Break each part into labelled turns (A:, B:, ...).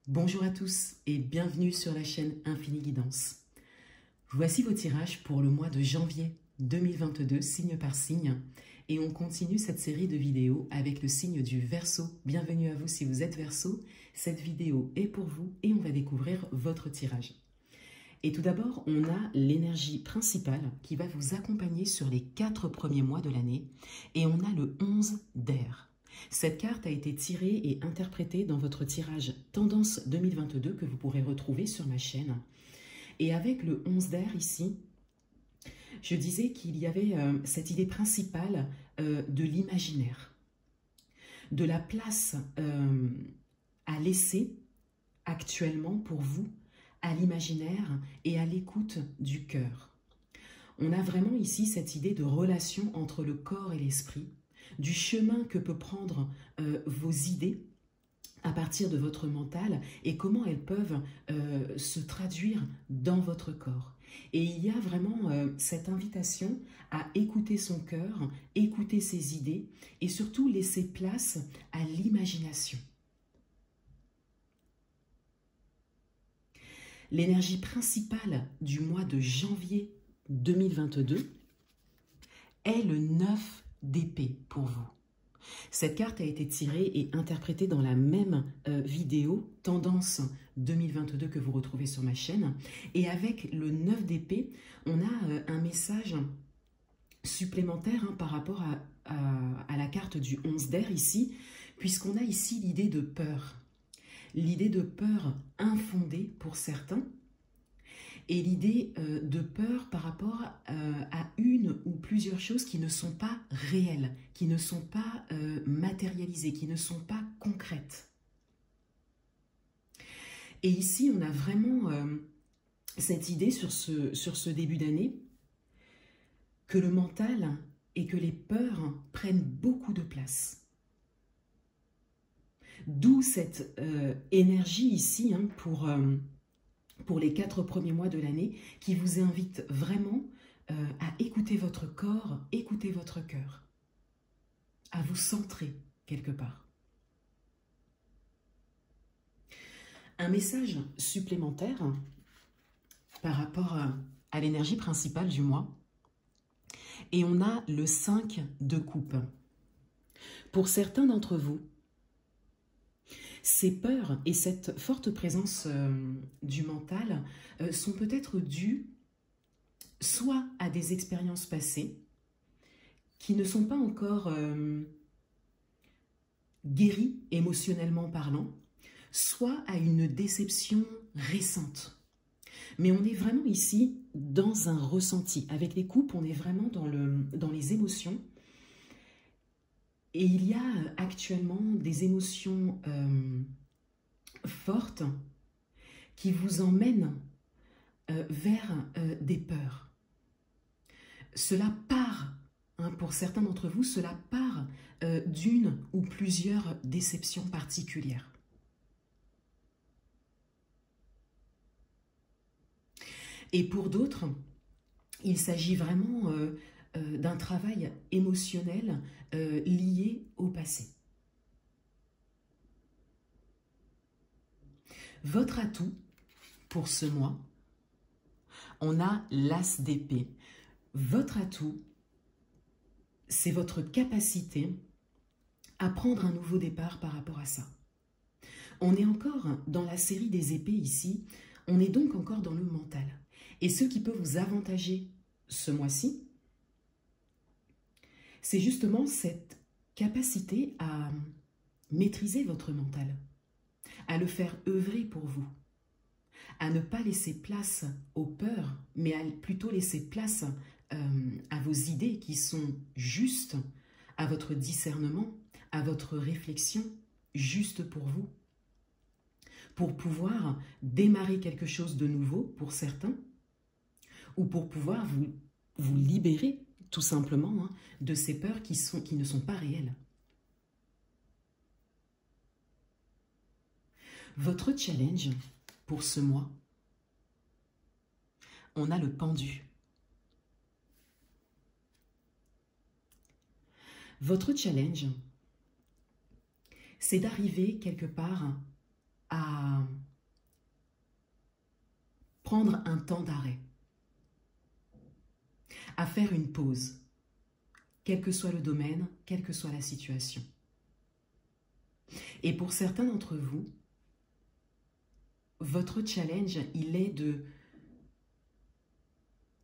A: Bonjour à tous et bienvenue sur la chaîne Infini Guidance. Voici vos tirages pour le mois de janvier 2022, signe par signe. Et on continue cette série de vidéos avec le signe du Verseau. Bienvenue à vous si vous êtes Verseau. Cette vidéo est pour vous et on va découvrir votre tirage. Et tout d'abord, on a l'énergie principale qui va vous accompagner sur les 4 premiers mois de l'année. Et on a le 11 d'air. Cette carte a été tirée et interprétée dans votre tirage Tendance 2022 que vous pourrez retrouver sur ma chaîne. Et avec le 11 d'air ici, je disais qu'il y avait cette idée principale de l'imaginaire, de la place à laisser actuellement pour vous à l'imaginaire et à l'écoute du cœur. On a vraiment ici cette idée de relation entre le corps et l'esprit, du chemin que peut prendre vos idées à partir de votre mental et comment elles peuvent se traduire dans votre corps. Et il y a vraiment cette invitation à écouter son cœur, écouter ses idées et surtout laisser place à l'imagination. L'énergie principale du mois de janvier 2022 est le 9 d'épée pour vous. Cette carte a été tirée et interprétée dans la même vidéo, Tendance 2022 que vous retrouvez sur ma chaîne. Et avec le 9 d'épée, on a un message supplémentaire par rapport à la carte du 11 d'air ici, puisqu'on a ici l'idée de peur. L'idée de peur infondée pour certains, et l'idée de peur par rapport à une ou plusieurs choses qui ne sont pas réelles, qui ne sont pas matérialisées, qui ne sont pas concrètes. Et ici, on a vraiment cette idée sur ce début d'année que le mental et que les peurs prennent beaucoup de place. D'où cette énergie ici pour les 4 premiers mois de l'année qui vous invite vraiment à écouter votre corps, écouter votre cœur, à vous centrer quelque part. Un message supplémentaire par rapport à l'énergie principale du mois, et on a le 5 de coupe. Pour certains d'entre vous, ces peurs et cette forte présence du mental sont peut-être dues soit à des expériences passées qui ne sont pas encore guéries émotionnellement parlant, soit à une déception récente. Mais on est vraiment ici dans un ressenti. Avec les coupes, on est vraiment dans les émotions. Et il y a actuellement des émotions fortes qui vous emmènent vers des peurs. Cela part, pour certains d'entre vous, cela part d'une ou plusieurs déceptions particulières. Et pour d'autres, il s'agit vraiment d'un travail émotionnel lié au passé. Votre atout pour ce mois, on a l'As d'épée. Votre atout, c'est votre capacité à prendre un nouveau départ par rapport à ça. On est encore dans la série des épées ici, on est donc encore dans le mental. Et ce qui peut vous avantager ce mois-ci, c'est justement cette capacité à maîtriser votre mental, à le faire œuvrer pour vous, à ne pas laisser place aux peurs, mais à plutôt laisser place à vos idées qui sont justes, à votre discernement, à votre réflexion, juste pour vous, pour pouvoir démarrer quelque chose de nouveau pour certains, ou pour pouvoir vous libérer tout simplement de ces peurs qui ne sont pas réelles. Votre challenge pour ce mois, on a le pendu. Votre challenge, c'est d'arriver quelque part à prendre un temps d'arrêt, à faire une pause, quel que soit le domaine, quelle que soit la situation. Et pour certains d'entre vous, votre challenge, il est de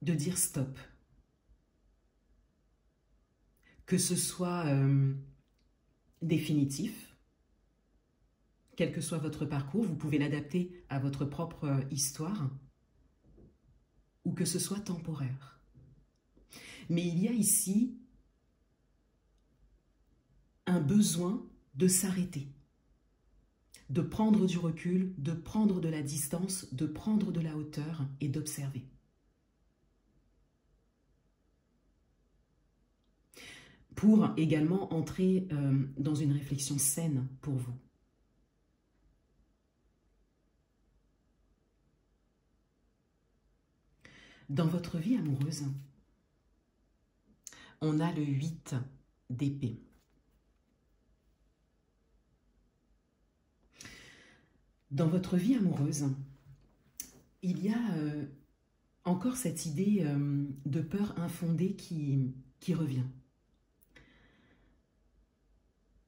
A: dire stop. Que ce soit définitif, quel que soit votre parcours, vous pouvez l'adapter à votre propre histoire, ou que ce soit temporaire. Mais il y a ici un besoin de s'arrêter, de prendre du recul, de prendre de la distance, de prendre de la hauteur et d'observer. Pour également entrer dans une réflexion saine pour vous. Dans votre vie amoureuse, on a le 8 d'épée. Dans votre vie amoureuse, il y a encore cette idée de peur infondée qui revient.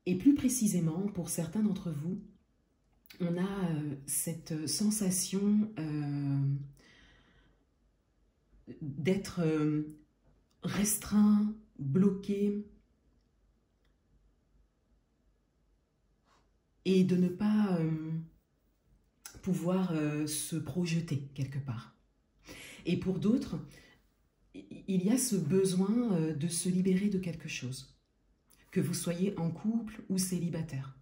A: Et plus précisément, pour certains d'entre vous, on a cette sensation d'être restreint, bloqué, et de ne pas pouvoir se projeter quelque part. Et pour d'autres, il y a ce besoin de se libérer de quelque chose, que vous soyez en couple ou célibataire.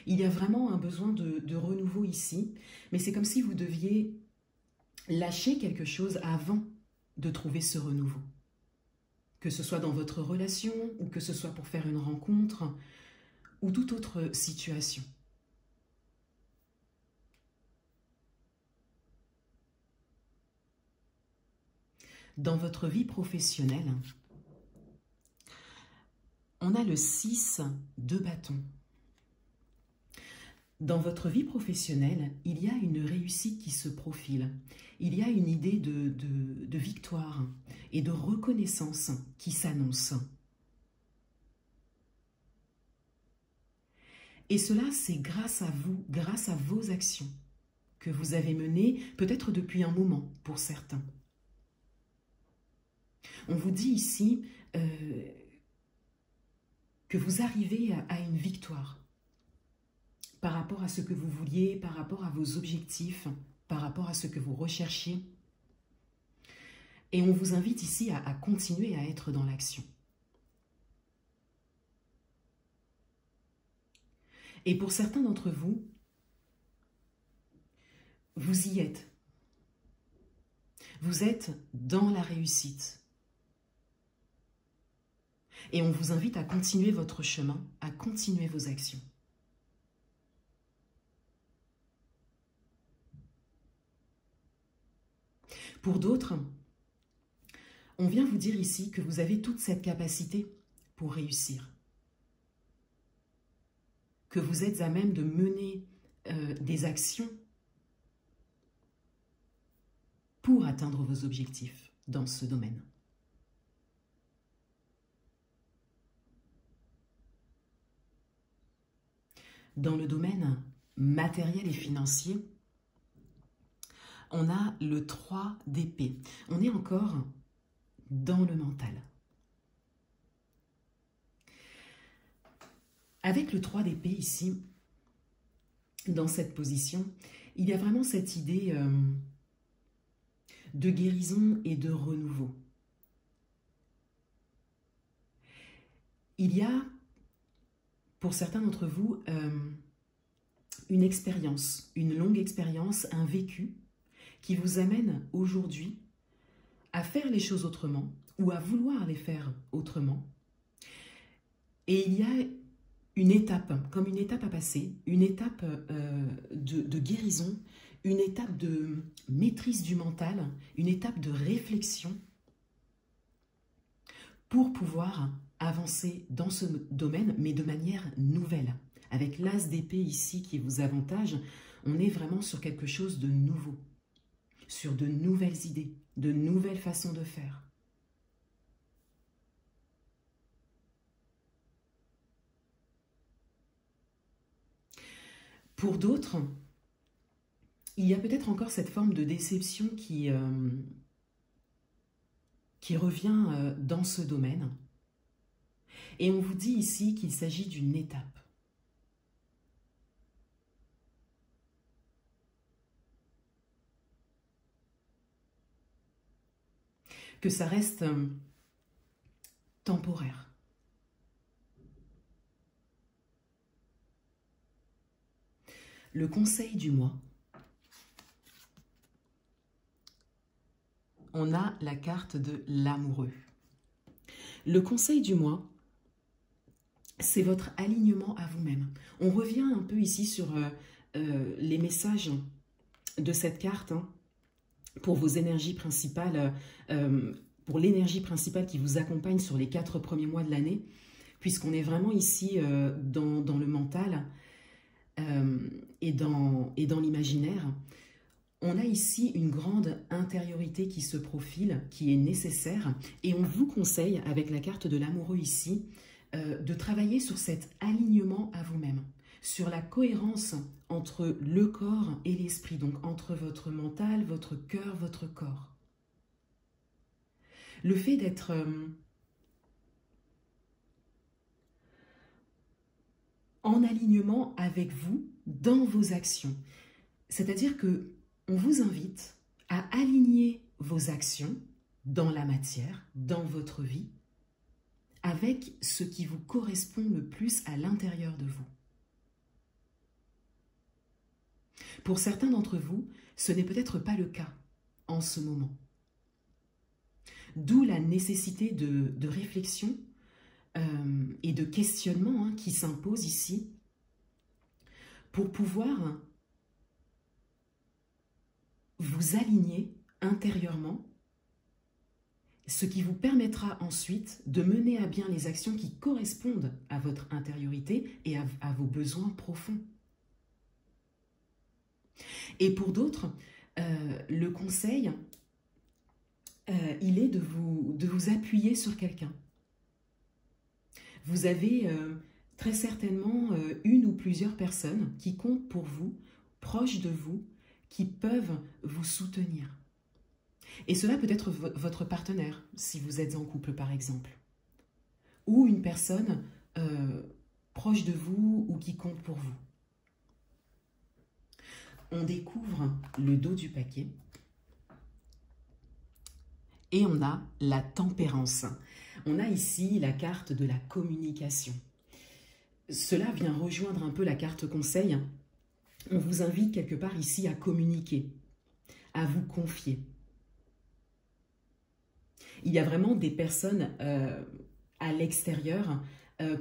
A: Il y a vraiment un besoin de renouveau ici, mais c'est comme si vous deviez lâcher quelque chose avant de trouver ce renouveau. Que ce soit dans votre relation, ou que ce soit pour faire une rencontre, ou toute autre situation. Dans votre vie professionnelle, on a le 6 de bâton. Dans votre vie professionnelle, il y a une réussite qui se profile. Il y a une idée de victoire et de reconnaissance qui s'annonce. Et cela, c'est grâce à vous, grâce à vos actions que vous avez menées, peut-être depuis un moment pour certains. On vous dit ici que vous arrivez à une victoire par rapport à ce que vous vouliez, par rapport à vos objectifs, par rapport à ce que vous recherchiez. Et on vous invite ici à continuer à être dans l'action. Et pour certains d'entre vous, vous y êtes. Vous êtes dans la réussite. Et on vous invite à continuer votre chemin, à continuer vos actions. Pour d'autres, on vient vous dire ici que vous avez toute cette capacité pour réussir. Que vous êtes à même de mener des actions pour atteindre vos objectifs dans ce domaine. Dans le domaine matériel et financier, on a le 3 d'épée. On est encore dans le mental. Avec le 3 d'épée ici, dans cette position, il y a vraiment cette idée de guérison et de renouveau. Il y a, pour certains d'entre vous, une expérience, une longue expérience, un vécu qui vous amène aujourd'hui à faire les choses autrement ou à vouloir les faire autrement. Et il y a une étape, comme une étape à passer, une étape de guérison, une étape de maîtrise du mental, une étape de réflexion pour pouvoir avancer dans ce domaine, mais de manière nouvelle. Avec l'as d'épée ici qui vous avantage, on est vraiment sur quelque chose de nouveau. sur de nouvelles idées, de nouvelles façons de faire. Pour d'autres, il y a peut-être encore cette forme de déception qui revient dans ce domaine. Et on vous dit ici qu'il s'agit d'une étape. Que ça reste temporaire. Le conseil du mois. On a la carte de l'amoureux. Le conseil du mois, c'est votre alignement à vous-même. On revient un peu ici sur les messages de cette carte pour vos énergies principales, pour l'énergie principale qui vous accompagne sur les 4 premiers mois de l'année, puisqu'on est vraiment ici dans le mental et dans l'imaginaire. On a ici une grande intériorité qui se profile, qui est nécessaire, et on vous conseille, avec la carte de l'amoureux ici, de travailler sur cet alignement à vous-même, sur la cohérence entre le corps et l'esprit, donc entre votre mental, votre cœur, votre corps. Le fait d'être en alignement avec vous dans vos actions, c'est-à-dire que on vous invite à aligner vos actions dans la matière, dans votre vie, avec ce qui vous correspond le plus à l'intérieur de vous. Pour certains d'entre vous, ce n'est peut-être pas le cas en ce moment. D'où la nécessité de réflexion et de questionnement qui s'impose ici pour pouvoir vous aligner intérieurement, ce qui vous permettra ensuite de mener à bien les actions qui correspondent à votre intériorité et à vos besoins profonds. Et pour d'autres, le conseil, il est de vous appuyer sur quelqu'un. Vous avez très certainement une ou plusieurs personnes qui comptent pour vous, proches de vous, qui peuvent vous soutenir. Et cela peut être votre partenaire, si vous êtes en couple par exemple, ou une personne proche de vous ou qui compte pour vous. On découvre le dos du paquet et on a la tempérance. On a ici la carte de la communication. Cela vient rejoindre un peu la carte conseil. On vous invite quelque part ici à communiquer, à vous confier. Il y a vraiment des personnes à l'extérieur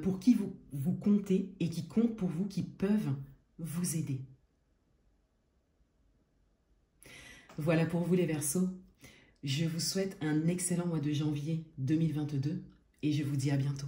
A: pour qui vous comptez et qui comptent pour vous, qui peuvent vous aider. Voilà pour vous les Verseaux. Je vous souhaite un excellent mois de janvier 2022 et je vous dis à bientôt.